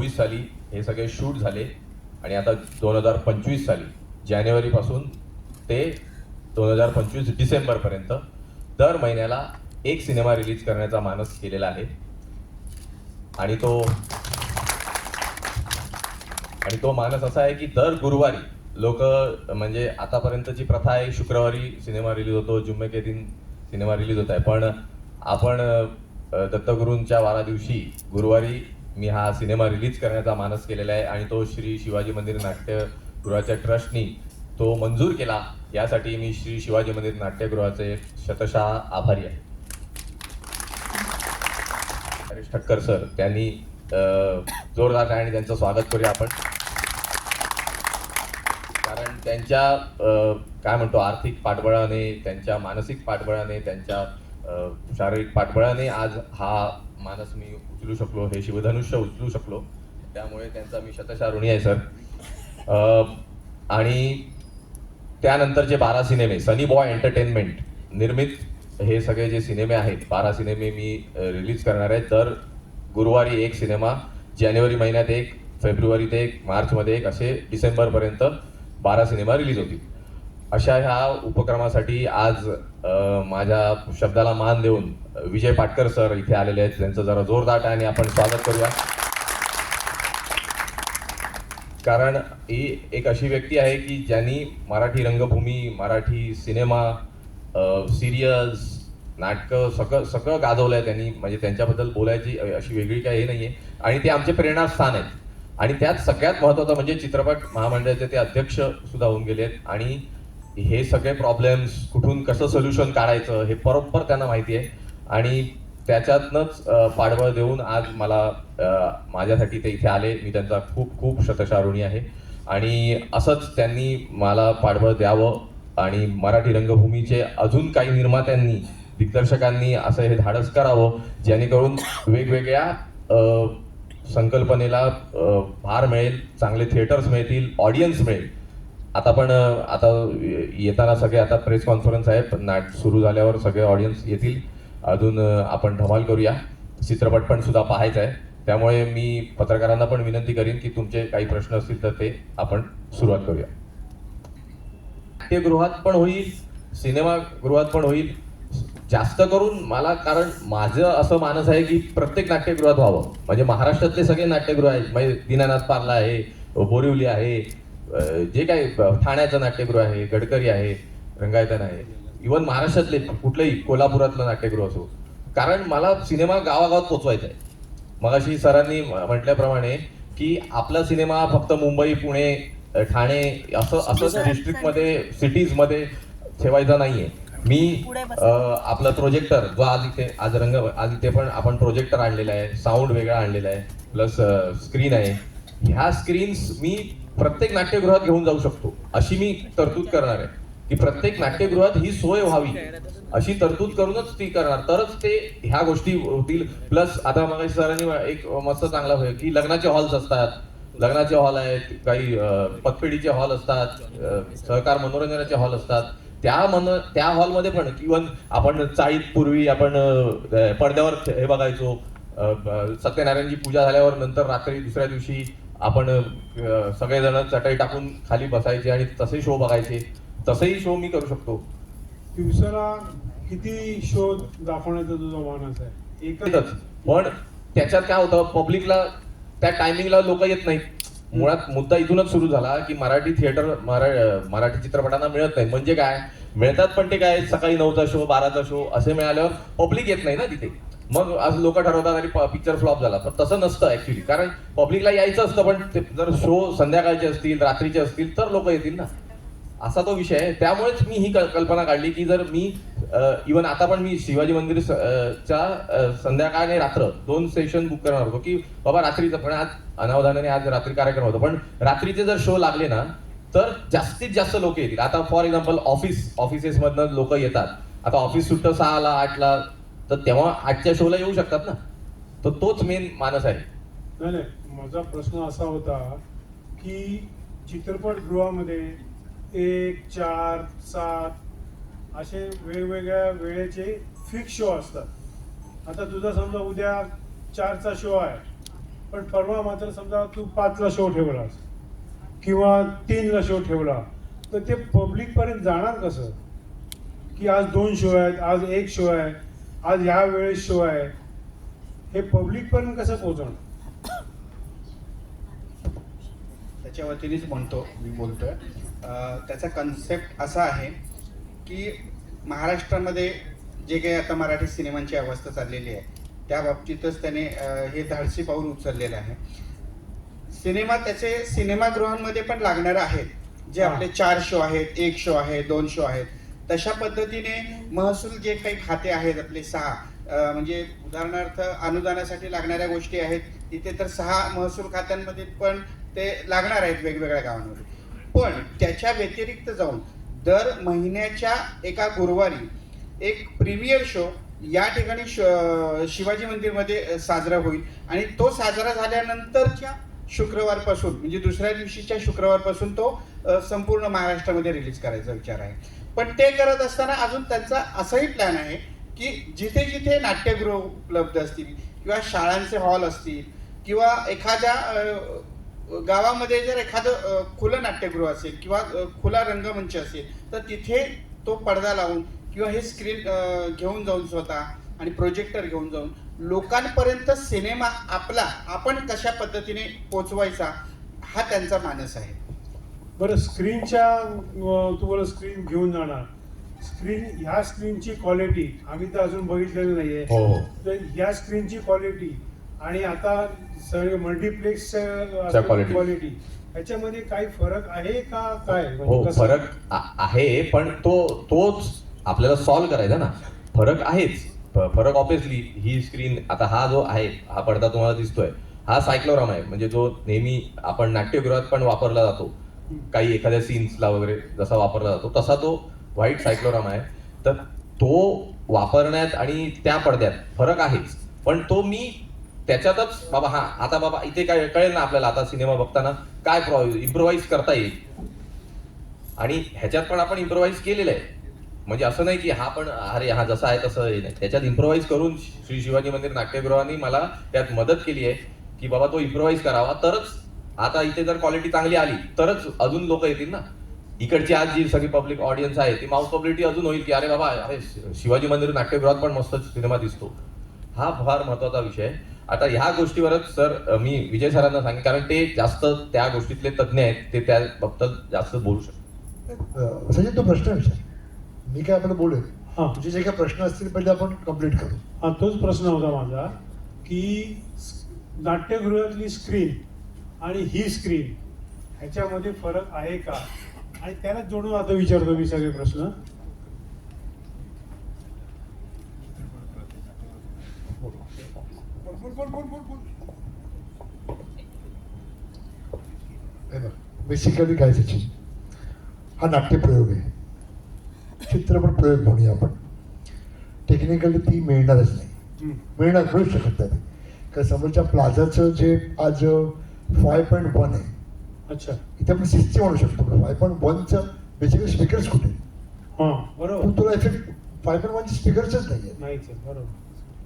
2024 साली हे सगळे शूट झाले आणि आता 2025 साली जानेवारीपासून ते 2025 डिसेंबरपर्यंत दर महिन्याला एक सिनेमा रिलीज करण्याचा मानस केलेला आहे. आणि तो मानस असा आहे की दर गुरुवारी लोक, म्हणजे आतापर्यंतची प्रथा आहे शुक्रवारी सिनेमा रिलीज होतो, जुम्मे के दिन सिनेमा रिलीज होत आहे, पण आपण दत्तगुरूंच्या वारा दिवशी गुरुवारी मी हा सिनेमा रिलीज करण्याचा मानस केलेला आहे. आणि तो श्री शिवाजी मंदिर नाट्यगृहाच्या ट्रस्टनी तो मंजूर केला, यासाठी मी श्री शिवाजी मंदिर नाट्यगृहाचे शतशः आभारी आहे. हरीश ठक्कर सर, त्यांनी जोरदार टाळ्यांनी त्यांचं स्वागत करूया आपण. कारण त्यांच्या काय म्हणतो आर्थिक पाठबळाने, त्यांच्या मानसिक पाठबळाने, त्यांच्या शारीरिक पाठबळाने आज हा मानस मी उचलू शकलो, हे शिवधनुष्य उचलू शकलो, त्यामुळे त्यांचा मी शतशः ऋणी आहे सर. आणि त्यानंतरचे 12 सिनेमे सनी बॉय एंटरटेनमेंट निर्मित हे सगळे जे सिनेमे आहेत, 12 सिनेमे मी रिलीज करणार आहे. दर गुरुवारी एक सिनेमा, जानेवारी महिन्यात एक, फेब्रुवारीत एक, मार्चमध्ये एक, असे डिसेंबरपर्यंत 12 सिनेमा रिलीज होतील. अशा ह्या उपक्रमासाठी आज माझ्या शब्दाला मान देऊन विजय पाटकर सर इथे आलेले आहेत. त्यांचं जरा जोरदार टाळ्यांनी आपण स्वागत करूया. कारण ही एक अशी व्यक्ती आहे की ज्यांनी मराठी रंगभूमी, मराठी सिनेमा, सिरियल्स, नाटकं सगळं गाजवलं आहे त्यांनी. म्हणजे त्यांच्याबद्दल बोलायची अशी वेगळी काही हे नाही आहे. आणि ते आमचे प्रेरणास्थान आहेत. आणि त्यात सगळ्यात महत्त्वाचं म्हणजे चित्रपट महामंडळाचे ते अध्यक्ष सुद्धा होऊन गेले आहेत. आणि हे सगळे प्रॉब्लेम्स कुठून कसं सोल्युशन काढायचं हे बरोबर त्यांना माहिती आहे. आणि त्याच्यातनंच पाठबळ देऊन आज मला माझ्यासाठी ते इथे आले. मी त्यांचा खूप खूप शतशः ऋणी आहे. आणि असंच त्यांनी मला पाठबळ द्यावं आणि मराठी रंगभूमीचे अजून काही निर्मात्यांनी, दिग्दर्शकांनी असं हे धाडस करावं, जेणेकरून वेगवेगळ्या संकल्पनेला भार मिळेल, चांगले थिएटर्स मिळतील, ऑडियन्स मिळेल. आता येताना सगळे, आता प्रेस कॉन्फरन्स आहे, पण सुरू झाल्यावर सगळे ऑडियन्स येतील. अजून आपण धमाल करूया. चित्रपट पण सुद्धा पाहायचा आहे. त्यामुळे मी पत्रकारांना पण विनंती करीन की तुमचे काही प्रश्न असतील तर ते आपण सुरुवात करूया. नाट्यगृहात पण होईल, सिनेमागृहात पण होईल. जास्त करून मला, कारण माझं असं मानस आहे की प्रत्येक नाट्यगृहात व्हावं. म्हणजे महाराष्ट्रातले सगळे नाट्यगृह आहेत, म्हणजे दीनानाथ पार्ला आहे, बोरिवली आहे, जे काही ठाण्याचं नाट्यगृह आहे, गडकरी आहे, रंगायतन आहे, इव्हन महाराष्ट्रातले कुठलंही, कोल्हापुरातलं नाट्यगृह असो. कारण मला सिनेमा गावागावात पोचवायचा आहे. मगाशी सरांनी म्हटल्याप्रमाणे की आपला सिनेमा फक्त मुंबई, पुणे, ठाणे असं डिस्ट्रिक्टमध्ये, सिटीजमध्ये ठेवायचा नाहीये. मी आपलं प्रोजेक्टर, जो आज इथे पण आपण प्रोजेक्टर आणलेला आहे, साऊंड वेगळा आणलेला आहे, प्लस स्क्रीन आहे. ह्या स्क्रीन्स मी प्रत्येक नाट्यगृहात घेऊन जाऊ शकतो, अशी मी तरतूद करणार आहे. की प्रत्येक नाट्यगृहात ही सोय व्हावी अशी तरतूद करूनच ती करणार, तरच ते ह्या गोष्टी होतील. प्लस आता मग सरांनी एक मस्त चांगला होईल की लग्नाचे हॉल्स असतात, लग्नाचे हॉल आहेत, काही पतपेढीचे हॉल असतात, सहकार मनोरंजनाचे हॉल असतात. त्या हॉलमध्ये पण इव्हन आपण चाळीत पूर्वी आपण पडद्यावर हे बघायचो, सत्यनारायणची पूजा झाल्यावर नंतर रात्री दुसऱ्या दिवशी आपण सगळेजण चटई टाकून खाली बसायचे आणि तसे शो बघायचे. तसेही शो मी करू शकतो. दिवसाला किती शो दाखवण्याचा तुझा मानस आहे? एकच. पण त्याच्यात काय होतं, पब्लिकला त्या टायमिंगला लोक येत नाहीत. मुळात मुद्दा इथूनच सुरू झाला की मराठी थिएटर, मराठी चित्रपटांना मिळत नाही. म्हणजे काय मिळतात, पण ते काय सकाळी 9चा शो, 12चा शो असे मिळाल्यावर पब्लिक येत नाही ना तिथे. मग आज लोक ठरवतात आणि पिक्चर फ्लॉप झाला. पण तसं नसतं ऍक्च्युली, कारण पब्लिकला यायचं असतं, पण जर शो संध्याकाळचे असतील, रात्रीचे असतील तर लोक येतील ना, असा तो विषय आहे. त्यामुळेच मी ही कल्पना काढली की जर मी इव्हन आता पण मी शिवाजी मंदिर च्या संध्याकाळ आणि रात्र 2 सेशन बुक करणार होतो की बाबा रात्रीचं, पण आज अनावधानाने आज रात्री कार्यक्रम होतो, पण रात्रीचे जर शो लागले ना तर जास्तीत जास्त लोक येतील. आता फॉर एक्झाम्पल ऑफिसेस मधनं लोक येतात. आता ऑफिस सुटतं 6ला 8ला, तर तेव्हा 8च्या शोला येऊ शकतात ना. तर तोच मेन मानस आहे. नाही, माझा प्रश्न असा होता की चित्रपटगृहामध्ये 1, 4, 7 असे वेगवेगळ्या वेळेचे फिक्स शो असतात. आता तुझा समजा उद्या 4चा शो आहे, पण परवा मात्र समजा तू 5ला शो ठेवलास किंवा 3ला शो ठेवला, तर ते पब्लिक पर्यंत जाणार कसं? की आज 2 शो आहेत, आज 1 शो आहे, आज ह्या वेळेस शो आहे, हे पब्लिक पर्यंत कसं पोहोचवणार? त्याच्या वतीनेच म्हणतो मी बोलतोय. त्याचा कन्सेप्ट असा आहे की महाराष्ट्रामध्ये जे काही आता मराठी सिनेमांची अवस्था चाललेली आहे त्या बाबतीतच त्याने हे धाडसी पाऊल उचललेलं आहे. सिनेमा त्याचे सिनेमागृहांमध्ये पण लागणार आहेत, जे आपले 4 शो आहेत, 1 शो आहे, 2 शो आहेत. तशा पद्धतीने महसूल जे काही खाते आहेत आपले 6, म्हणजे उदाहरणार्थ अनुदानासाठी लागणाऱ्या गोष्टी आहेत, तिथे तर 6 महसूल खात्यांमध्ये पण ते लागणार आहेत वेगवेगळ्या गावांमध्ये. पण त्याच्या व्यतिरिक्त जाऊन दर महिन्याच्या एका गुरुवारी एक प्रीमियर शो या ठिकाणी शिवाजी मंदिरमध्ये साजरा होईल आणि तो साजरा झाल्यानंतरच्या शुक्रवारपासून म्हणजे दुसऱ्या दिवशीच्या शुक्रवारपासून तो संपूर्ण महाराष्ट्रामध्ये रिलीज करायचा विचार आहे. पण ते करत असताना अजून त्यांचा असाही प्लॅन आहे की जिथे जिथे नाट्यगृह उपलब्ध असतील किंवा शाळांचे हॉल असतील किंवा एखाद्या गावामध्ये जर एखादं खुलं नाट्यगृह असेल किंवा खुला रंगमंच असेल तर तिथे तो पडदा लावून किंवा हे स्क्रीन घेऊन जाऊन स्वतः आणि प्रोजेक्टर घेऊन जाऊन लोकांपर्यंत सिनेमा आपला आपण कशा पद्धतीने पोचवायचा हा त्यांचा मानस आहे. बरं, स्क्रीनच्या तू बोला स्क्रीन घेऊन जाणार, ह्या स्क्रीनची क्वालिटी आम्ही तर अजून बघितलेली नाहीये. हो. तर ह्या स्क्रीनची क्वालिटी आणि आता सगळे मल्टिप्लेक्स quality. क्वालिटी ह्याच्यामध्ये काही फरक आहे का काय? हो, म्हणजे कसं? फरक आहे, पण तोच आपल्याला सॉल्व्ह करायचा ना. फरक आहेच. फरक ऑब्विसली ही स्क्रीन आता हा जो आहे हा पडदा तुम्हाला दिसतोय हा सायक्लोराम आहे, म्हणजे जो नेहमी आपण नाट्यगृहात पण वापरला जातो, काही एखाद्या सीन्सला वगैरे जसा वापरला जातो तसा तो व्हाईट सायक्लोराम आहे. तर तो वापरण्यात आणि त्या पडद्यात फरक आहेच, पण तो मी त्याच्यातच बाबा आता बाबा इथे काय कळेल ना आपल्याला, आता सिनेमा बघताना काय इम्प्रोव्हाइज करता येईल. आणि ह्याच्यात पण आपण इम्प्रोव्हाइज केलेलं आहे, म्हणजे असं नाही की हा पण अरे हा जसा आहे तसं नाही. त्याच्यात इम्प्रोव्हाइज करून श्री शिवाजी मंदिर नाट्यगृहाने मला त्यात मदत केली आहे की बाबा तो इम्प्रोव्हाइज करावा, तरच आता इथे जर क्वालिटी चांगली आली तरच अजून लोक येतील ना. इकडची आज जी सगळी पब्लिक ऑडियन्स आहे ती माउथ पब्लिसिटी अजून होईल की अरे बाबा अरे शिवाजी मंदिर नाट्यगृहात पण मस्त सिनेमा दिसतो. हा फार महत्वाचा विषय आहे. आता ह्या गोष्टीवरच सर मी विजय सरांना सांगेन, कारण ते जास्त त्या गोष्टीतले तज्ज्ञ आहेत, ते त्या बाबतीत जास्त बोलू शकतात. संजय तो प्रश्न विचार, मी काय आपण बोलेल. हा. तुझे जे काही प्रश्न असतील पहिले आपण कम्प्लीट करू. हा, तोच प्रश्न होता माझा की नाट्यगृहातली स्क्रीन आणि ही स्क्रीन ह्याच्यामध्ये फरक आहे का, आणि त्याला जोडून आता विचारतो मी सगळे प्रश्न. बेसिकली काय त्याची हा नाट्यप्रयोग आहे, चित्रपट प्रयोग म्हणूया आपण. टेक्निकली ती मिळणारच नाही, मिळू शकत नाही. कारण समोरच्या प्लाझाचं जे आज 5.1 आहे, अच्छा, इथे आपण सिस्टम म्हणू शकतो. 5.1चं बेसिकली स्पीकर्स कुठे, हा बरोबर, पण तुला इफेक्ट 5.1चे स्पीकर्सच नाही आहे. नाहीच आहे, बरोबर.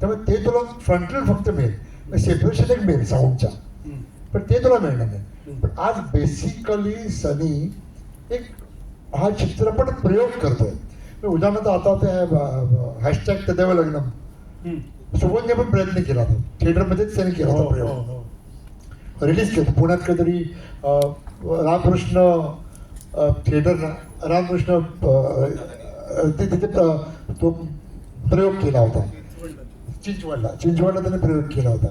त्यामुळे ते तुला फ्रंटल फक्त मिळेल, सेपरेशन एक मिळेल साऊंडचा, पण ते तुला मिळणार नाही. पण आज बेसिकली सनी एक हा चित्रपट प्रयोग करतोय. उदाहरणार्थ आता ते हॅशटॅग तदेव लग्नम सोबतने पण प्रयत्न केला होता, थिएटरमध्येच त्याने केला होता प्रयोग, रिलीज केलं पुण्यात कधीतरी रामकृष्ण थिएटर, रामकृष्ण तिथे तो प्रयोग केला होता. चिंचवडला त्याने प्रयोग केला होता.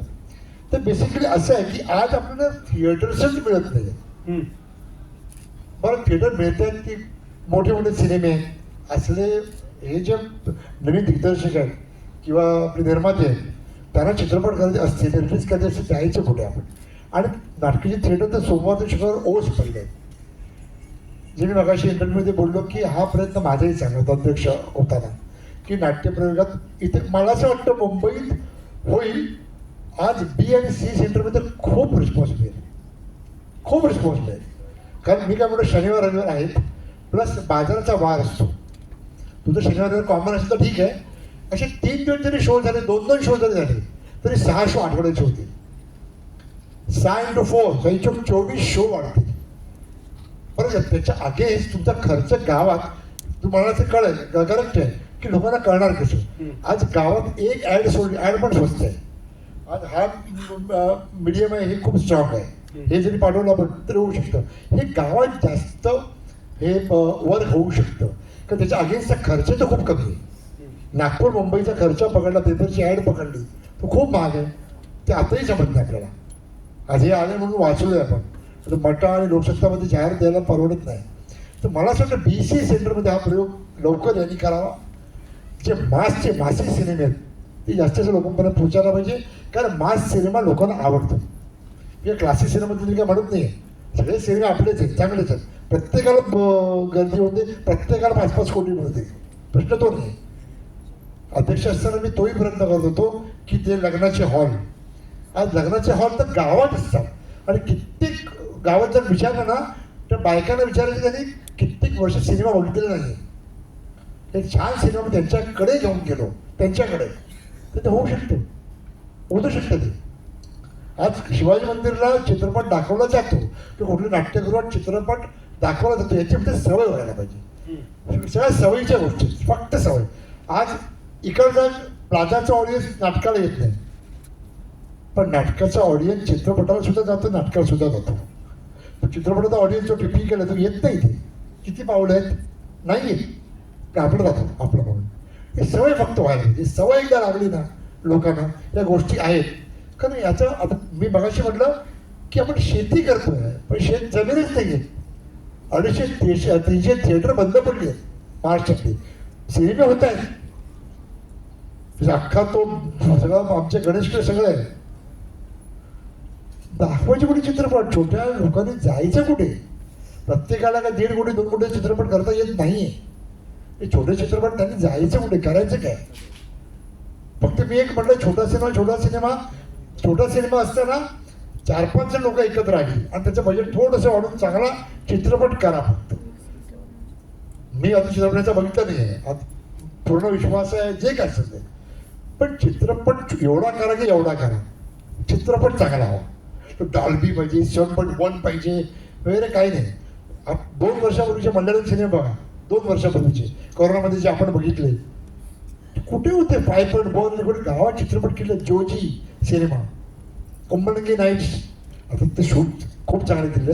तर बेसिकली असं आहे की आज आपल्याला थिएटर्सच मिळत नाही. बरं, थिएटर मिळत आहेत की मोठे मोठे सिनेमे असले, हे जे नवीन दिग्दर्शक आहेत किंवा आपले निर्माते आहेत त्यांना चित्रपट करायचे असतील, रिलीज करायचे असतील, द्यायचे कुठे आपण. आणि नाटकाचे थिएटर तर सोमवार शिखर ओस पडले आहेत. जे मी मगाशी इंटरव्ह्यूमध्ये बोललो की हा प्रयत्न माझाही चांगला होता अध्यक्ष होताना, की नाट्यप्रयोगात इथे मला असं वाटतं मुंबईत होईल. आज बी आणि सी सेंटरमध्ये खूप रिस्पॉन्स मिळेल, खूप रिस्पॉन्स मिळेल. कारण मी काय म्हणतो, शनिवार रविवार आहेत, प्लस बाजाराचा वार असतो. तुझं शनिवार रविवार कॉमन असेल तर ठीक आहे. असे 3 दिवस जरी शो झाले, 2-2 शो जरी झाले तरी 6 शो आठवड्याचे होतील. 6 into 4 24 शो वाढतील. बरोबर, त्याच्या अगेन्स्ट तुमचा खर्च गावात तुम्हाला ते कळेल, करेक्ट आहे की लोकांना कळणार कसं. आज गावात एक ॲड सोडली, ॲड पण स्वस्त आहे. आज हा मीडियम आहे, हे खूप स्ट्रॉंग आहे. हे जरी पाठवलं आपण तर होऊ शकतं. हे गावात जास्त हे वर्क होऊ शकतं, कारण त्याच्या अगेन्स्टचा खर्च तर खूप कमी आहे. नागपूर मुंबईचा खर्च पकडला, पेपरची ॲड पकडली, तो खूप महाग आहे. ते आताही जमत नाही आपल्याला. आज हे आले म्हणून वाचलोय आपण. तर मटा आणि लोकसत्तामध्ये जाहीर द्यायला परवडत नाही. तर मला असं वाटतं BC सेंटरमध्ये हा प्रयोग लवकर यांनी करावा. जे मासिक सिनेमे आहेत ते जास्तीत लोकांपर्यंत पोचायला पाहिजे, कारण मास सिनेमा लोकांना आवडतो. हे क्लासिक सिनेमा तुम्ही काय म्हणत नाही, सगळे सिनेमे आपलेच आहेत, चांगलेच आहेत. प्रत्येकाला गर्दी होते, प्रत्येकाला 5-5 कोटी मिळते, प्रश्न तो नाही. अध्यक्ष असताना मी तोही प्रयत्न करत होतो की ते लग्नाचे हॉल, आज लग्नाचे हॉल तर गावात असतात आणि कित्येक गावात जर विचारलं ना तर बायकांना विचारायचं त्यांनी कित्येक वर्ष सिनेमा बघितलेला नाही. एक छान सिनेमा त्यांच्याकडे घेऊन गेलो, त्यांच्याकडे, तर ते होऊ शकतं, होऊ शकतं ते. आज शिवाजी मंदिरला चित्रपट दाखवला जातो की कुठल्या नाट्यगृहात चित्रपट दाखवला जातो, याच्यामध्ये सवय व्हायला पाहिजे. सगळ्या सवयीच्या गोष्टी, फक्त सवय. आज इकडचा प्लाझाचा ऑडियन्स नाटकाला येत नाही, पण नाटकाचा ऑडियन्स चित्रपटाला सुद्धा जातो, नाटकाला सुद्धा जातो. चित्रपटाचा ऑडियन्स जो टिपी केला तो येत नाही. ते किती पावलं आहेत, नाही येत, पण आपण जातो आपलं म्हणून. हे सवय फक्त व्हायला पाहिजे. सवय एकदा लागली ना लोकांना, या गोष्टी आहेत. कारण याचं आता मी मगाशी म्हटलं की आपण शेती करतोय, पण शेत जमीनच नाही आहे. 250-300 थिएटर बंद पडली आहेत महाराष्ट्रातले. सिनेमे होत आहेत, अख्खा तो सगळं आमच्या गणेशकडे सगळं आहे. दाखवायचे कुठे चित्रपट, छोट्या लोकांनी जायचं कुठे. प्रत्येकाला काय 1.5 कोटी 2 कोटी चित्रपट करता येत नाहीये. हे छोटे चित्रपट त्यांनी जायचं कुठे, करायचं काय. फक्त मी एक म्हटलं छोटा सिनेमा असताना 4-5 जण लोक एकत्र आली आणि त्याचं बजेट थोडंसं वाढून चांगला चित्रपट करा. फक्त मी आता चित्रपटाचा बघितला नाही आहे, पूर्ण विश्वास आहे जे काय असेल ते, पण चित्रपट एवढा करा की एवढा करा. चित्रपट चांगला हवा, तो डॉल्बी पाहिजे, 7.1 पाहिजे वगैरे काही नाही. 2 वर्षापूर्वीचे मंडळी सिनेमा बघा, 2 वर्षापूर्वीचे कोरोनामध्ये जे आपण बघितले, कुठे होते 5.1 कुठे गावात चित्रपट केले. जोजी सिनेमा, कुंभलंगी नाईट्स, आता ते शूट खूप चांगले केले.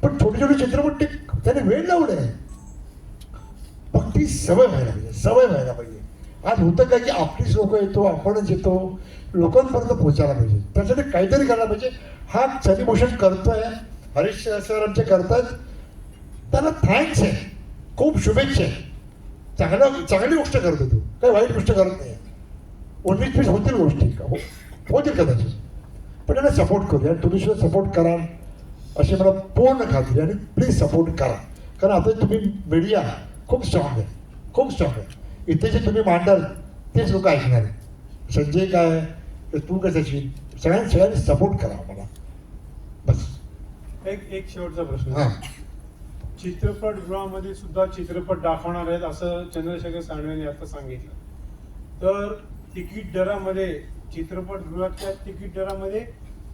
पण छोटे छोटे चित्रपट ते त्याने वेळ लावले. फक्त ती सवय व्हायला पाहिजे. आज होतं काय की आपलीच लोक येतो, आपणच येतो, लोकांपर्यंत पोहोचायला पाहिजे. त्यासाठी काहीतरी करायला पाहिजे. हा सेलिब्रेशन करतोय, हरीश सर आमचे करतात, त्यांना थँक्स आहे, खूप शुभेच्छा आहे. चांगली गोष्ट करतो तू, काही वाईट गोष्ट करत नाही. 19-20 होतील गोष्टी का होतील कदाचित, पण त्यांना सपोर्ट करूया. तुम्ही सुद्धा सपोर्ट कराल अशी मला पूर्ण खात्री. आणि प्लीज सपोर्ट करा, कारण आता तुम्ही मीडिया खूप स्ट्रॉंग आहे. इथे जे तुम्ही मांडाल तेच लोक ऐकणार आहे. संजय काय, तू कशाची, सगळ्यांनी सपोर्ट करा मला, बस. एक शेवटचा प्रश्न. हां, चित्रपटगृहामध्ये सुद्धा चित्रपट दाखवणार आहेत असं चंद्रशेखर सानवेने आता सांगितलं. तर तिकीट दरामध्ये, चित्रपटगृहाच्या तिकीट दरामध्ये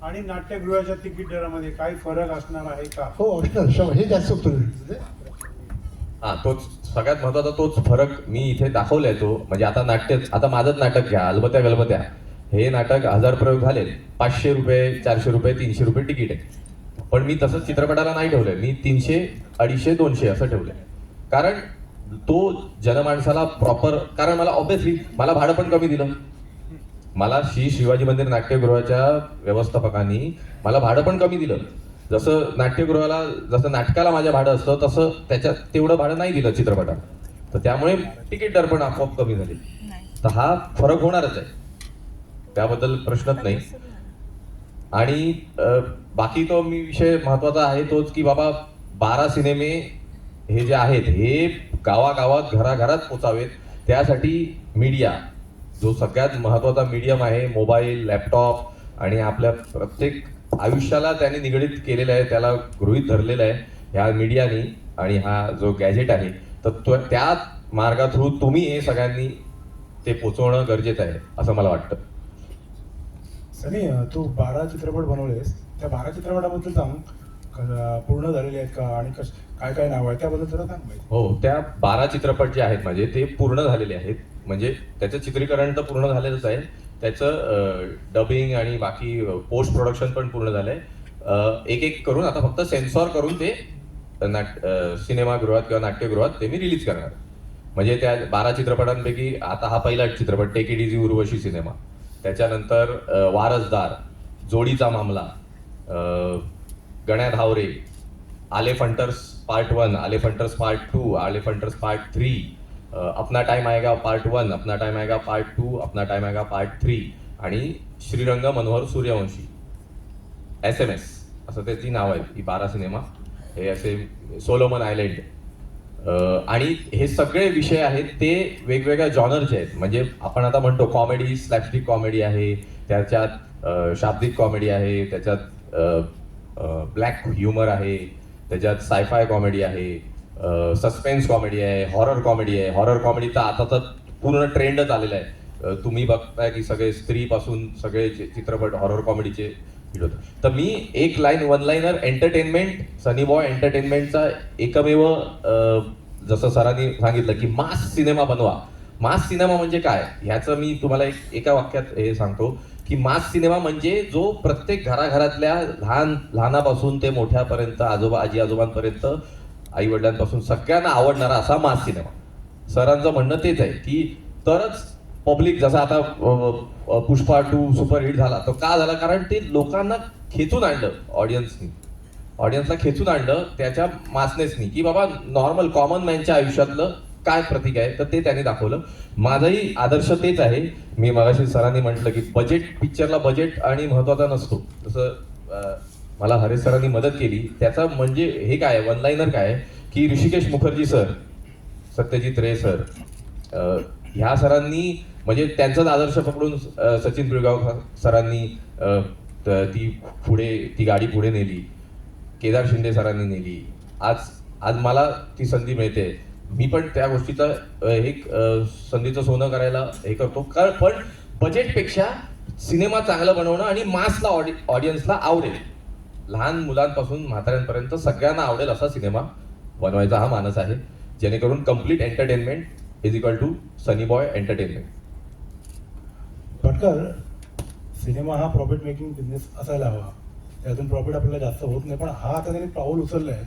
आणि नाट्यगृहाच्या तिकीट दरामध्ये काही फरक असणार आहे का? हो असणार, हे जास्त उत्तर. तोच सगळ्यात महत्वाचा तोच फरक मी इथे दाखवलाय. तो म्हणजे आता माझंच नाटक घ्या, अलबत्या गलबत्या, हे नाटक 1000 प्रयोग झाले, 500 रुपये, 400 रुपये, 300 रुपये तिकीट आहे. पण मी तसंच चित्रपटाला नाही ठेवलंय. मी 300, 250, 200 असं ठेवलंय. कारण तो जनमानसाला प्रॉपर, कारण मला ऑब्व्हियसली मला भाडं पण कमी दिलं. मला शिवाजी मंदिर नाट्यगृहाच्या व्यवस्थापकांनी मला भाडं पण कमी दिलं. जसं नाट्यगृहाला, जसं नाटकाला माझ्या भाडं असतं, तसं त्याच्यात तेवढं भाडं नाही दिलं चित्रपटात. तर त्यामुळे तिकीट दर पण आपोआप कमी झाले. तर हा फरक होणारच आहे, त्याबद्दल प्रश्नच नाही. आणि बाकी तो मी विषय महत्वाचा आहे तोच की बाबा 12 सिनेमे हे जे आहेत हे गावागावात, घराघरात पोचावेत. त्यासाठी मीडिया, जो सगळ्यात महत्वाचा मीडियम आहे, मोबाईल, लॅपटॉप आणि आपल्या प्रत्येक आयुष्याला त्याने निगडीत केलेलं आहे, त्याला गृहीत धरलेलं आहे ह्या मीडियानी. आणि हा जो गॅजेट आहे, तर त्या मार्गा थ्रू तुम्ही हे सगळ्यांनी ते पोचवणं गरजेचं आहे असं मला वाटतं. सनी तू 12 चित्रपट बनवलेस, त्या 12 चित्रपटाबद्दल सांग. पूर्ण झालेले आहेत का आणि काय काय नाव आहे त्याबद्दल जरा सांग माहिती. हो, त्या 12 चित्रपट जे आहेत माझे ते पूर्ण झालेले आहेत. म्हणजे त्याचं चित्रीकरण तर पूर्ण झालेलंच आहे, त्याचं डबिंग आणि बाकी पोस्ट प्रोडक्शन पण पूर्ण झालंय. एक एक करून आता फक्त सेन्सॉर करून ते सिनेमागृहात किंवा नाट्यगृहात ते मी रिलीज करणार. म्हणजे त्या 12 चित्रपटांपैकी आता हा पहिला चित्रपट take it easy Urvashi cinema, त्याच्यानंतर वारसदार, जोडीचा मामला, गण्या धावरे, आले फंटर्स पार्ट 1, आले फंटर्स पार्ट 2, आले फंटर्स पार्ट 3, अपना टाइम आएगा पार्ट 1, अपना टाइम आएगा पार्ट 2, अपना टाइम आएगा पार्ट 3 आणि श्रीरंग मनोहर सूर्यवंशी SMS असं त्याची नाव आहेत ही 12 सिनेमा. हे असे सोलोमन आयलँड आणि हे सगळे विषय आहेत ते वेगवेगळ्या जॉनरचे आहेत. म्हणजे आपण आता म्हणतो कॉमेडी, स्लॅपस्टिक कॉमेडी आहे, त्याच्यात शाब्दिक कॉमेडी आहे, त्याच्यात ब्लॅक ह्युमर आहे, त्याच्यात सायफाय कॉमेडी आहे, सस्पेन्स कॉमेडी आहे, हॉरर कॉमेडी आहे. हॉरर कॉमेडी तर आता तर पूर्ण ट्रेंडच आलेला आहे. तुम्ही बघताय की सगळे स्त्रीपासून सगळे चित्रपट हॉरर कॉमेडीचे हिट होतात. तर मी एक वन लाईनर एंटरटेनमेंट, सनी बॉय एंटरटेनमेंटचा एकमेव जसं सरांनी सांगितलं की मास सिनेमा बनवा. मास सिनेमा म्हणजे काय ह्याचं मी तुम्हाला एका वाक्यात हे सांगतो की मास सिनेमा म्हणजे जो प्रत्येक घराघरातल्या लहानापासून ते मोठ्यापर्यंत, आजी आजोबांपर्यंत, आई वडिलांपासून सगळ्यांना आवडणारा असा मास सिनेमा. सरांचं म्हणणं तेच आहे की तरच पब्लिक, जसा आता पुष्पा 2 सुपरहिट झाला, तो का झाला, कारण ते लोकांना खेचून आणलं, ऑडियन्सला खेचून आणलं त्याच्या मासनेसनी, की बाबा नॉर्मल कॉमन मॅनच्या आयुष्यातलं काय प्रतीक आहे, तर ते त्यांनी दाखवलं. माझाही आदर्श तेच आहे. मी मगाशी सरांनी म्हटलं की पिक्चरला बजेट आणि महत्वाचा नसतो, जसं मला हरेश सरांनी मदत केली. त्याचा म्हणजे हे काय वन लाईनर काय की ऋषिकेश मुखर्जी सर, सत्यजित रे सर, ह्या सरांनी म्हणजे त्यांचाच आदर्श पकडून सचिन पिळगावकर सरांनी ती गाडी पुढे नेली, केदार शिंदे सरांनी नेली. आज मला ती संधी मिळते, मी पण त्या गोष्टीचं संधीचं सोनं करायला हे करतो. पण बजेटपेक्षा सिनेमा चांगला बनवणं आणि मासला ऑडियन्सला आवडेल, लहान मुलांपासून म्हाताऱ्यांपर्यंत सगळ्यांना आवडेल असा सिनेमा बनवायचा हा मानस आहे, जेणेकरून complete entertainment is equal to sunny boy entertainment. Bhatkar, cinema हा प्रॉफिट मेकिंग बिझनेस असायला हवा, त्यातून प्रॉफिट आपल्याला जास्त होत नाही, पण हा आता त्यांनी पाऊल उचललं आहे.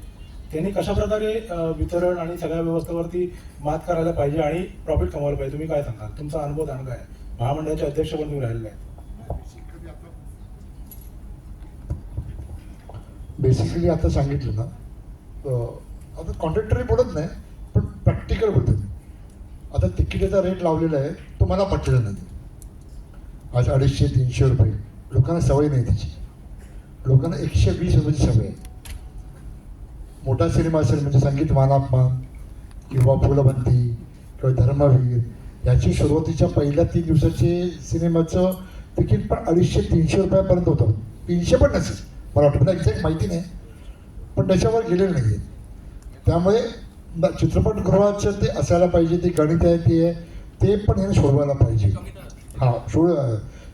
त्यांनी कशा प्रकारे वितरण आणि सगळ्या व्यवस्थेवरती मात करायला पाहिजे आणि प्रॉफिट कमवायला पाहिजे, तुम्ही काय सांगाल? तुमचा अनुभव जाणका आहे, महामंडळाचे अध्यक्ष पण तुम्ही राहिलेले आहे. बेसिकली आता सांगितलं ना, आता कॉन्ट्रॅक्टरही बोलत नाही, पण प्रॅक्टिकल बोलतो मी. आता तिकिटाचा रेट लावलेला आहे, तो मला पटलेला नाही. आज 250-300 रुपये, लोकांना सवय नाही त्याची. लोकांना 120 रुपयाची सवय आहे. मोठा सिनेमा असेल म्हणजे संगीत मानापमान किंवा फुलबंती किंवा धर्मवीर, याची सुरुवातीच्या पहिल्या 3 दिवसाचे सिनेमाचं तिकीट पण 250-300 रुपयापर्यंत होतं. 300 पण नसेल, मला वाटतं एक्झॅक्ट माहिती नाही, पण त्याच्यावर गेलेलं नाही आहे. त्यामुळे चित्रपटगृहाचं ते असायला पाहिजे, ते गणित आहे ते पण याने सोडवायला पाहिजे. हां,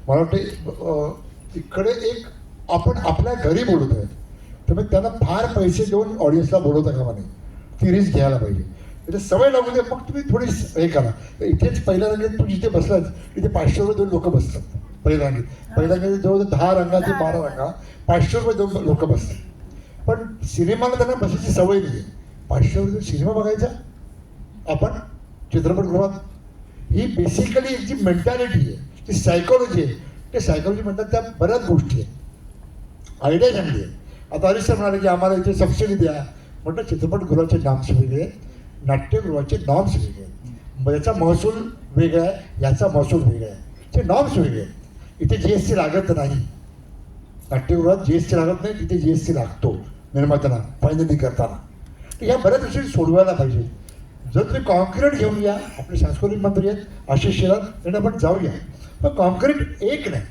मला वाटते इकडे एक आपण आपल्या घरी बोलत आहे, त्यामुळे त्यांना फार पैसे देऊन ऑडियन्सला बोलवता कामा नाही, ती रिस्क घ्यायला पाहिजे. त्याची सवय लागू दे, मग तुम्ही थोडी हे करा. इथेच पहिल्या रंगेत तू जिथे बसलाच तिथे 500 रुपये देऊन लोक बसतात. पहिल्या रंगेत जवळ 10 रंगाचे 12 रंगा 500 रुपये देऊन लोक बसतात. पण सिनेमाला त्यांना बसायची सवय नाही आहे. 500 रुपये सिनेमा बघायचा आपण चित्रपटगृहात, ही बेसिकली एक जी मेंटॅलिटी आहे, ती सायकॉलॉजी आहे. ते सायकॉलॉजी म्हणतात त्या बऱ्याच गोष्टी आहेत. आयडिया चांगली आहे. आता हरीश सर म्हणाले की आम्हाला इथे सबसिडी द्या, म्हटलं चित्रपटगृहाचे नॉर्म्स वेगळे आहेत, नाट्यगृहाचे नॉर्म्स वेगळे आहेत. याचा महसूल वेगळा आहे, याचा महसूल वेगळा आहे, ते नॉर्म्स वेगळे आहेत. इथे GST लागत नाही, नाट्यगृहात GST लागत नाही, तिथे GST लागतो निर्मात्यांना फायनली करताना. तर या बऱ्याच गोष्टी सोडवायला पाहिजे. जर तुम्ही कॉन्क्रीट घेऊन या, आपले सांस्कृतिक मंत्री आहेत आशिष शेलार, त्यांना आपण जाऊया, पण कॉन्क्रीट एक नाही,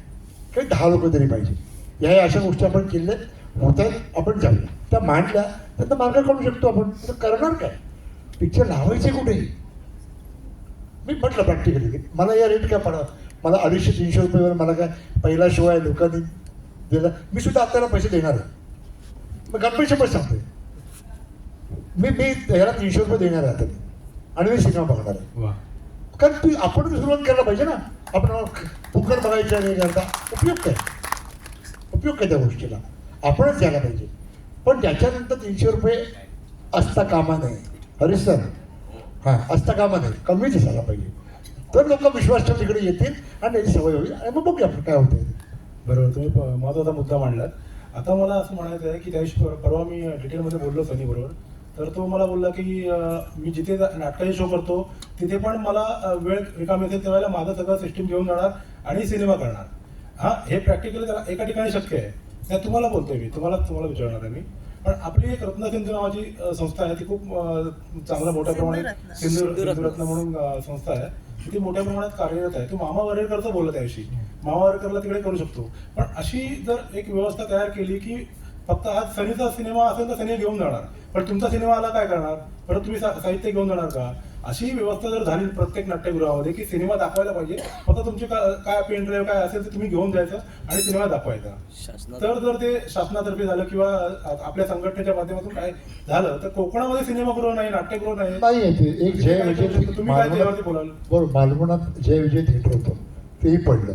काही 10 लोक तरी पाहिजे. या अशा गोष्टी आपण केल्या होत आहेत, आपण जाऊया, त्या मांडल्या, त्यांना मार्ग काढू शकतो आपण. तर करणार काय, पिक्चर लावायचे कुठे? मी म्हटलं प्रॅक्टिकली मला या रेट काय पडा मला 250-300 रुपयेवर मला काय पहिला शो आहे लोकांनी दिला, मी सुद्धा आपल्याला पैसे देणार आहे. मग गणपती पण सांगतोय मी याला 300 रुपये देणार आहे आता आणि मी सिनेमा बघणार आहे. वा. कारण तू आपण सुरुवात करायला पाहिजे ना. आपण फुकट बघायचं नाही करता उपयोग काय त्या गोष्टीला आपणच द्यायला पाहिजे. पण त्याच्यानंतर 300 रुपये असता कामा नये. हरीश सर, हां, असता कामा नये, कमीच असायला पाहिजे. तर लोक विश्वास ठेवून तिकडे येतील आणि त्याची सवय होईल आणि मग बघूया आपण काय होतं. बरोबर, तुम्ही महत्त्वाचा मुद्दा मांडलात. आता मला असं म्हणायचं आहे की त्या दिवशी परवा मी डिटेलमध्ये बोललो सनी बरोबर, तर तो मला बोलला की मी जिथे नाटकाचे शो करतो तिथे पण मला वेळ रिकामी येते त्यावेळेला माझं सगळं सिस्टीम घेऊन जाणार आणि सिनेमा करणार. हां, हे प्रॅक्टिकली त्याला एका ठिकाणी शक्य आहे. त्या तुम्हाला बोलतोय मी, तुम्हाला विचारणार आहे मी. पण आपली एक रत्नसिंधू नावाची संस्था आहे, ती खूप चांगल्या मोठ्या प्रमाणात सिंधुरत्न म्हणून संस्था आहे, ती मोठ्या प्रमाणात कार्यरत आहे. तो मामा वरेरकरचं बोलला त्याविषयी, मामा वरेरकरला तिकडे करू शकतो. पण अशी जर एक व्यवस्था तयार केली की फक्त आज सनीचा सिनेमा असेल तर सनी घेऊन जाणार, पण तुमचा सिनेमा आला काय करणार, परत तुम्ही साहित्य घेऊन जाणार का? अशी व्यवस्था जर झाली प्रत्येक नाट्यगृहामध्ये की सिनेमा दाखवायला पाहिजे, फक्त तुमचे काय पेन ड्राईव्ह काय असेल ते तुम्ही घेऊन जायचं आणि सिनेमा दाखवायचा. तर जर ते शासनातर्फे झालं किंवा आपल्या संघटनेच्या माध्यमातून काय झालं तर कोकणामध्ये सिनेमागृह नाही, नाट्यगृह नाही. नाही येते एक जय विजय तुम्ही काय त्यावरती बोलाल? बरोबर, मालवणात जय विजय थिएटर होतं, तेही पडलं.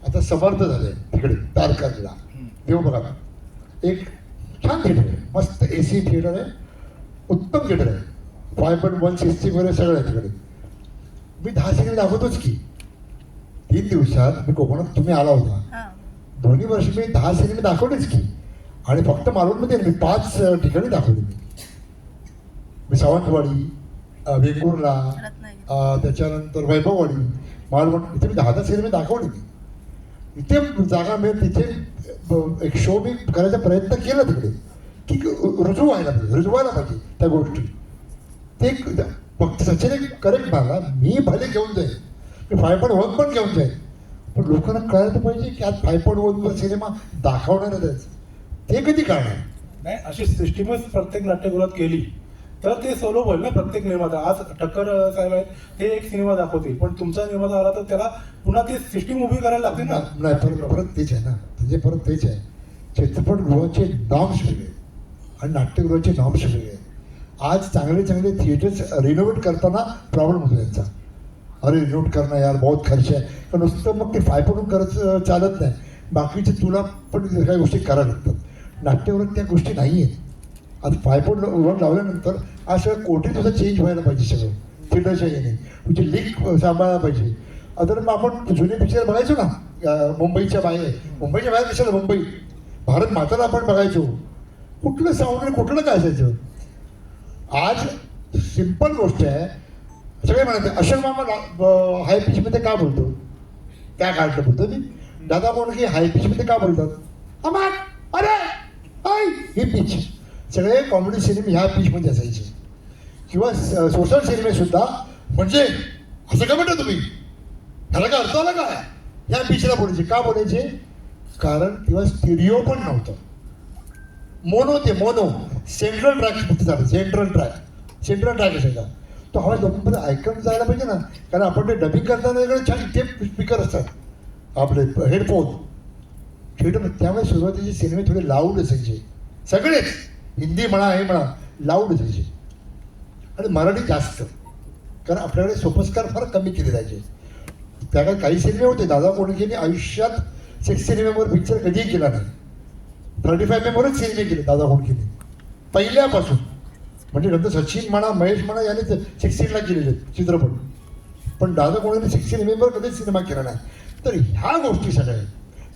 आता समर्थ झालंय तिकडे तारकर्लीला, देव बघा, एक छान थिएटर आहे, मस्त AC थिएटर आहे, उत्तम थिएटर आहे, 5.1 सिस्टीम वगैरे सगळं आहे तिकडे. मी 10 सिनेमे दाखवतोच की 3 दिवसात. मी कोकणात तुम्ही आला होता, दोन्ही वर्ष मी 10 सिनेमे दाखवलेच की. आणि फक्त मालवणमध्ये मी 5 ठिकाणी दाखवले. मी सावंतवाडी, वेंगुर्ला, त्याच्यानंतर वैभववाडी, मालवण, इथे मी 10 सिनेमे दाखवले. मी इथे जागा मिळेल तिथे एक शो मी करायचा प्रयत्न केला तिकडे की रुजवायला पाहिजे त्या गोष्टी. ते फक्त सचिन करेक्ट मला, मी भले घेऊन जाईल, मी 5.1 पण घेऊन जाईल, पण लोकांना कळायला पाहिजे की आज 5.1 वर सिनेमा दाखवणारच. ते कधी कळणार नाही. अशी सिस्टीमच प्रत्येक नाट्यगृहात केली तर ते सोलो होईल ना. प्रत्येक निर्माता, आज ठक्कर साहेब आहेत, ते एक सिनेमा दाखवतील, पण तुमचा निर्माता आला तर त्याला पुन्हा ती सिस्टीम उभी करायला लागते ना. नाही, परत तेच आहे ना, म्हणजे परत तेच आहे. चित्रपटगृहाचे नॉर्म्स वेगळे आणि नाट्यगृहाचे नॉर्म्स वेगळे. आज चांगले थिएटर्स रिनोव्हेट करताना प्रॉब्लेम होतो त्यांचा. अरे रिनोव्हेट करणं यार बहुत खर्च आहे, पण नुसतं मग ते 5.1 करत चालत नाही, बाकीचे तुला पण काही गोष्टी करायला लागतात. नाट्यगृहात त्या गोष्टी नाही आहेत. आता 5.1 लावल्यानंतर आज सगळं कोटी तुझं चेंज व्हायला पाहिजे, सगळं थिएटरच्या याने तुझी लिंक सांभाळायला पाहिजे. आता मग आपण जुने पिक्चर बघायचो ना, मुंबईच्या बाहेर कशाला, मुंबई भारत माताला आपण बघायचो, कुठलं साऊंड कुठलं काय असायचं. आज सिम्पल गोष्ट आहे, सगळे म्हणतात अशोक मामा हाय पिचमध्ये का बोलतो, त्या काढलं बोलतो मी. दादा कोण हाय पिचमध्ये का बोलतात, अरे हाय ही पिच. सगळे कॉमेडी सिनेमे ह्या पिचमध्ये असायचे किंवा सोशल सिनेमे सुद्धा. म्हणजे असं का म्हणता तुम्ही, ह्याला काय अर्थ आला काय, ह्या पिचला बोलायचे. का बोलायचे, कारण तेव्हा स्टिरिओ पण नव्हतं, मोनो सेंट्रल ट्रॅक फक्त झालं. सेंट्रल ट्रॅक असायचा. तो आवाज लोकांमध्ये ऐकून जायला पाहिजे ना, कारण आपण ते डबिंग करताना इकडे छान इथे स्पीकर असतात आपले हेडफोन थिएटर. त्यामुळे सुरुवातीचे सिनेमे थोडे लाऊड असायचे, सगळेच हिंदी म्हणा हे म्हणा लाऊड असायचे. आणि मराठी जास्त, कारण आपल्याकडे सोपस्कार फार कमी केले जायचे. त्या काळात काही सिनेमे होते, दादा कोंडकेंनी आयुष्यात 60 सिनेमेवर पिक्चर कधीही केला नाही. 35 मेमवरच सिनेमे केले दादा कोंडकेंनी पहिल्यापासून. म्हणजे नंतर सचिन म्हणा, महेश म्हणा याने 60ला केलेले चित्रपट, पण दादा कोंडकेंनी 60 मेमवर कधीच सिनेमा केला नाही. तर ह्या गोष्टी सगळ्या आहेत,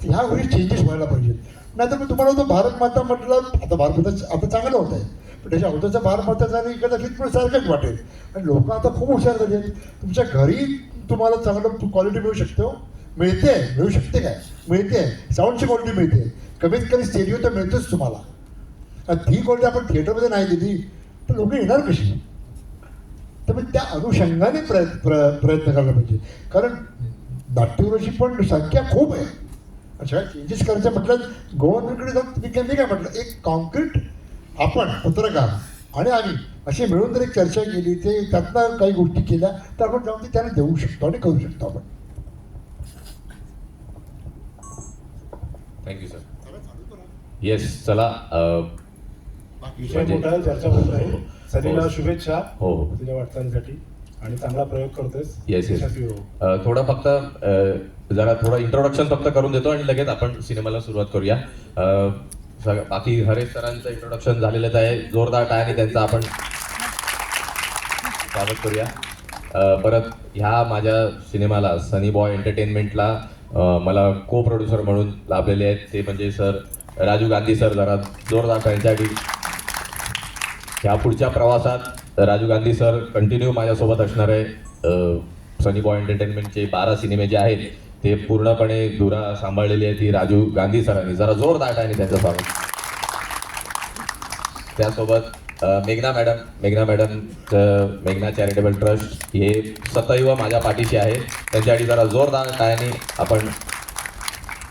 ह्या गोष्टी चेंजेस व्हायला पाहिजेत. नाहीतर मी तुम्हाला तो भारत माता म्हटलं, आता भारत माता आता चांगलं होत आहे, पण त्याच्या अगोदरचा भारत माताचा आणि कदाचित पण सारखंच वाटेल. आणि लोक आता खूप हुशार झाले आहेत. तुमच्या घरी तुम्हाला चांगलं क्वालिटी मिळू शकते काय, मिळते, साऊंडची क्वालिटी मिळते, कमीत कमी स्टेडिओ तर मिळतोच तुम्हाला. आणि ती क्वालिटी आपण थिएटरमध्ये नाही दिली तर लोक येणार कशी. त्यामुळे त्या अनुषंगाने प्रयत्न करायला पाहिजे. कारण नाट्यगृहाची पण संख्या खूप आहे. अशा चेंजेस करायचं म्हटलं गव्हर्नमेंटकडे जाऊन मी काय म्हटलं, एक कॉन्क्रीट आपण पत्रकार आणि आम्ही असे मिळून जर एक चर्चा केली, ते त्यातनं काही गोष्टी केल्या तर आपण जाऊन ते त्यांना देऊ शकतो आणि करू शकतो आपण. Thank you sir. येस, चला. विषय म्हणजे- मोठा आहे, चर्चा होत आहे. सनीला हो. शुभेच्छा हो. तुझ्या वाटचालीसाठी आणि चांगला प्रयोग करतोस. Yes yes. यशस्वी हो. थोडं फक्त जरा थोडं इंट्रोडक्शन फक्त करून देतो आणि लगेच आपण सिनेमाला सुरुवात करूया. बाकी हरेश सरांचं इंट्रोडक्शन झालेलंच आहे. जोरदार टाळ्यांनी त्यांचं आपण स्वागत करूया. परत ह्या माझ्या सिनेमाला सनी बॉय एंटरटेनमेंटला मला को प्रोड्युसर म्हणून लाभलेले आहेत ते म्हणजे सर राजू गांधी सर. जरा जोरदार त्यांच्यासाठी ह्या पुढच्या प्रवासात राजू गांधी सर कंटिन्यू माझ्यासोबत असणार आहे. सनी बॉय एंटरटेनमेंटचे 12 सिनेमे जे आहेत ते पूर्णपणे धुरा सांभाळलेली आहे ती राजू गांधी सरांनी. जरा जोरदार टाळ्यांनी त्यांचं स्वागत. त्यासोबत मेघना मॅडम मेघना चॅरिटेबल ट्रस्ट हे सदैव माझ्या पाठीशी आहे. त्यांच्यासाठी जरा जोरदार टाळ्यांनी आपण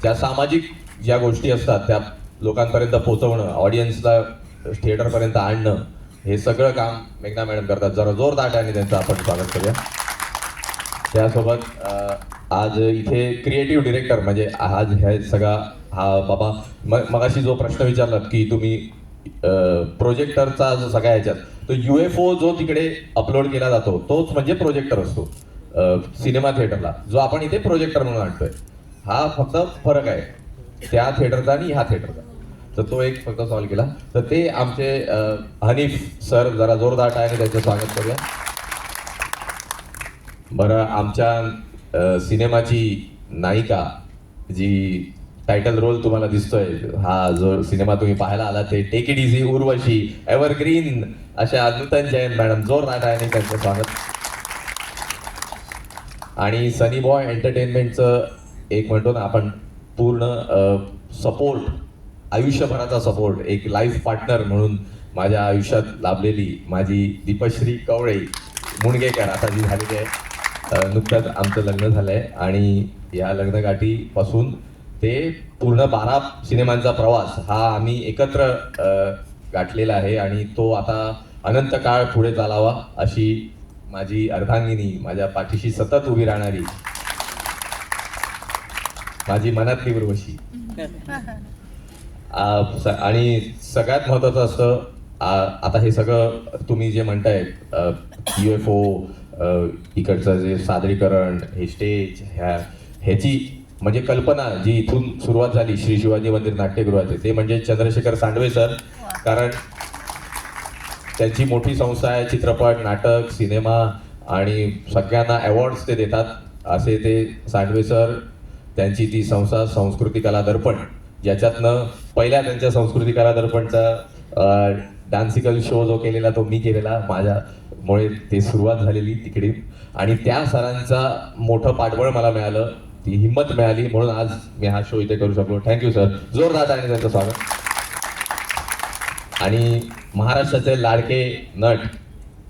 ज्या सामाजिक ज्या गोष्टी असतात त्या लोकांपर्यंत पोहोचवणं, ऑडियन्सला थिएटरपर्यंत आणणं, हे सगळं काम मेघना मॅडम करतात. जरा जोरदार टाळ्यांनी त्यांचं आपण स्वागत करूया. त्यासोबत आज इथे क्रिएटिव्ह डिरेक्टर म्हणजे आज हे सगळा हा बाबा मगाशी जो प्रश्न विचारलात की तुम्ही प्रोजेक्टरचा जो सगळ्या ह्याच्यात तो UFO जो तिकडे अपलोड केला जातो तोच म्हणजे प्रोजेक्टर असतो सिनेमा थिएटरला, जो आपण इथे प्रोजेक्टर म्हणून आणतोय. हा फक्त फरक आहे त्या थिएटरचा आणि ह्या थिएटरचा. तर तो एक फक्त सॉल्व्ह केला. तर ते आमचे हनीफ सर, जरा जोरदार टाळ्याने त्यांचं स्वागत करूया. बरं, आमच्या सिनेमाची नायिका जी टायटल रोल तुम्हाला दिसतोय, हा जो सिनेमा तुम्ही पाहायला आला ते take it easy Urvashi evergreen अशा नूतन जैन मॅडम, जोरदार टाळ्याने त्यांचं स्वागत. आणि सनी बॉय एंटरटेनमेंटचं एक म्हणतो ना आपण पूर्ण सपोर्ट, आयुष्यभराचा सपोर्ट, एक लाईफ पार्टनर म्हणून माझ्या आयुष्यात लाभलेली माझी दीपश्री कवळे मुणगेकर आता जी झालेली आहे. नुकतंच आमचं लग्न झालं आहे आणि या लग्नगाठीपासून ते पूर्ण 12 सिनेमांचा प्रवास हा आम्ही एकत्र गाठलेला आहे आणि तो आता अनंत काळ पुढे चालावा अशी माझी अर्धांगिनी, माझ्या पाठीशी सतत उभी राहणारी माझी मनातली उर्वशी. आणि सगळ्यात महत्त्वाचं असतं आता हे सगळं तुम्ही जे म्हणताय UFO, इकडचं जे सादरीकरण, हे स्टेज, ह्याची म्हणजे कल्पना जी इथून सुरुवात झाली श्री शिवाजी मंदिर नाट्यगृहाचे, ते म्हणजे चंद्रशेखर सांडवे सर. कारण त्यांची मोठी संस्था आहे, चित्रपट, नाटक, सिनेमा आणि सगळ्यांना अवॉर्ड्स ते देतात. असे ते सांडवे सर, त्यांची ती संस्था संस्कृती कला दर्पण, ज्याच्यातनं पहिल्या त्यांच्या संस्कृती कला दर्पणचा डान्सिकल शो जो केलेला तो मी केलेला, माझ्यामुळे ते सुरुवात झालेली तिकडे. आणि त्या सरांचा मोठं पाठबळ मला मिळालं, ती हिंमत मिळाली, म्हणून आज मी हा शो इथे करू शकलो. थँक्यू सर, जोरदार टाळ्यांनी त्यांचं स्वागत. आणि महाराष्ट्राचे लाडके नट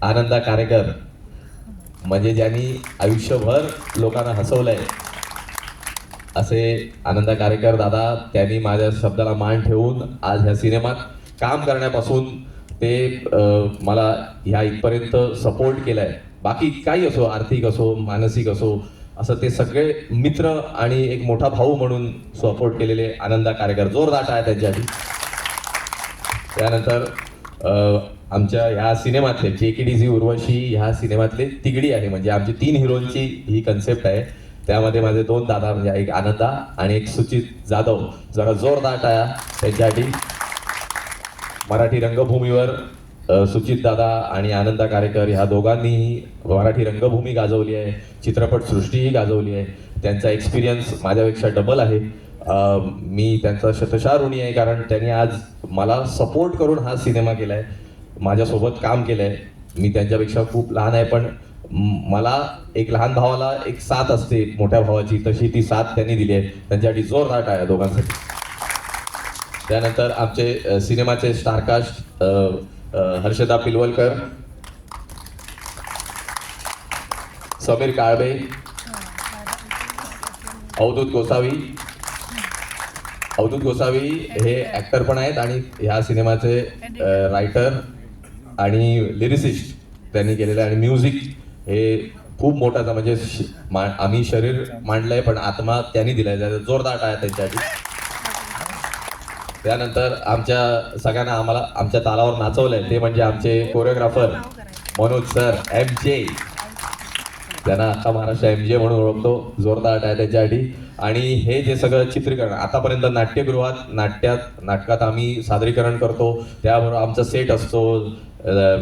आनंदा कारेकर, म्हणजे ज्यांनी आयुष्यभर लोकांना हसवलंय असे आनंदा कारेकर दादा, त्यांनी माझ्या शब्दाला मान ठेवून आज ह्या सिनेमात काम करण्यापासून ते मला ह्या इथपर्यंत सपोर्ट केलाय. बाकी काही असो, आर्थिक असो, मानसिक असो, असं ते सगळे मित्र आणि एक मोठा भाऊ म्हणून सपोर्ट केलेले आनंदा कारेकर, जोरदार टाळ्या त्यांच्यासाठी. त्यानंतर आमच्या ह्या सिनेमातले JKDZ उर्वशी ह्या सिनेमातले तिगडी आहे, म्हणजे आमची 3 हिरोंची ही कन्सेप्ट आहे. त्यामध्ये माझे 2 दादा, म्हणजे एक आनंदा आणि एक सुचित जाधव, जरा जोरदार टाळ्या त्यांच्यासाठी. मराठी रंगभूमीवर सुचित दादा आणि आनंदा कारेकर ह्या दोघांनीही मराठी रंगभूमी गाजवली आहे, चित्रपटसृष्टीही गाजवली आहे. त्यांचा एक्सपिरियन्स माझ्यापेक्षा डबल आहे. मी त्यांचा शतशः ऋणी आहे, कारण त्यांनी आज मला सपोर्ट करून हा सिनेमा केला आहे, माझ्यासोबत काम केलं आहे. मी त्यांच्यापेक्षा खूप लहान आहे, पण मला एक लहान भावाला एक साथ असते मोठ्या भावाची, तशी ती साथ त्यांनी दिली आहे. त्यांच्यासाठी जोरदार टाळ्या दोघांसाठी. त्यानंतर आमचे सिनेमाचे स्टारकास्ट हर्षदा पिलवलकर, समीर काळबे, अवधूत गोसावी हे ऍक्टर पण आहेत आणि ह्या सिनेमाचे रायटर आणि लिरिसिस्ट त्यांनी केलेलं आहे. आणि म्युझिक हे खूप मोठाचा, म्हणजे आम्ही शरीर मांडलंय पण आत्मा त्यांनी दिलाय. जोरदार टाळ्या त्यांच्यासाठी. त्यानंतर आमच्या आम्हाला आमच्या तालावर नाचवलंय ते म्हणजे आमचे कोरिओग्राफर मनोज सर MJ. त्यांना अख्खा महाराष्ट्र MJ म्हणून ओळखतो. जोरदार आहे त्याच्यासाठी. आणि हे जे सगळं चित्रीकरण आतापर्यंत नाटकात आम्ही सादरीकरण करतो, त्याबरोबर आमचा सेट असतो,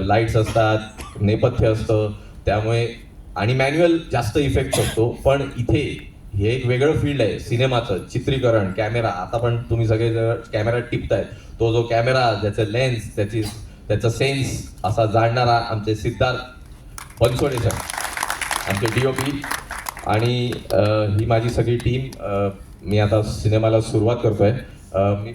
लाईट्स असतात, नेपथ्य असतं, त्यामुळे आणि मॅन्युअल जास्त इफेक्ट असतो. पण इथे हे एक वेगळं फील्ड आहे सिनेमाचं. चित्रीकरण, कॅमेरा, आता पण तुम्ही सगळे कॅमेरा टिपताय, तो जो कॅमेरा, ज्याचं लेन्स, त्याचा सेन्स असा जाणणारा आमचे सिद्धार्थ बनसोडे सर, आमचे DOP. आणि ही माझी सगळी टीम. मी आता सिनेमाला सुरुवात करतोय. मी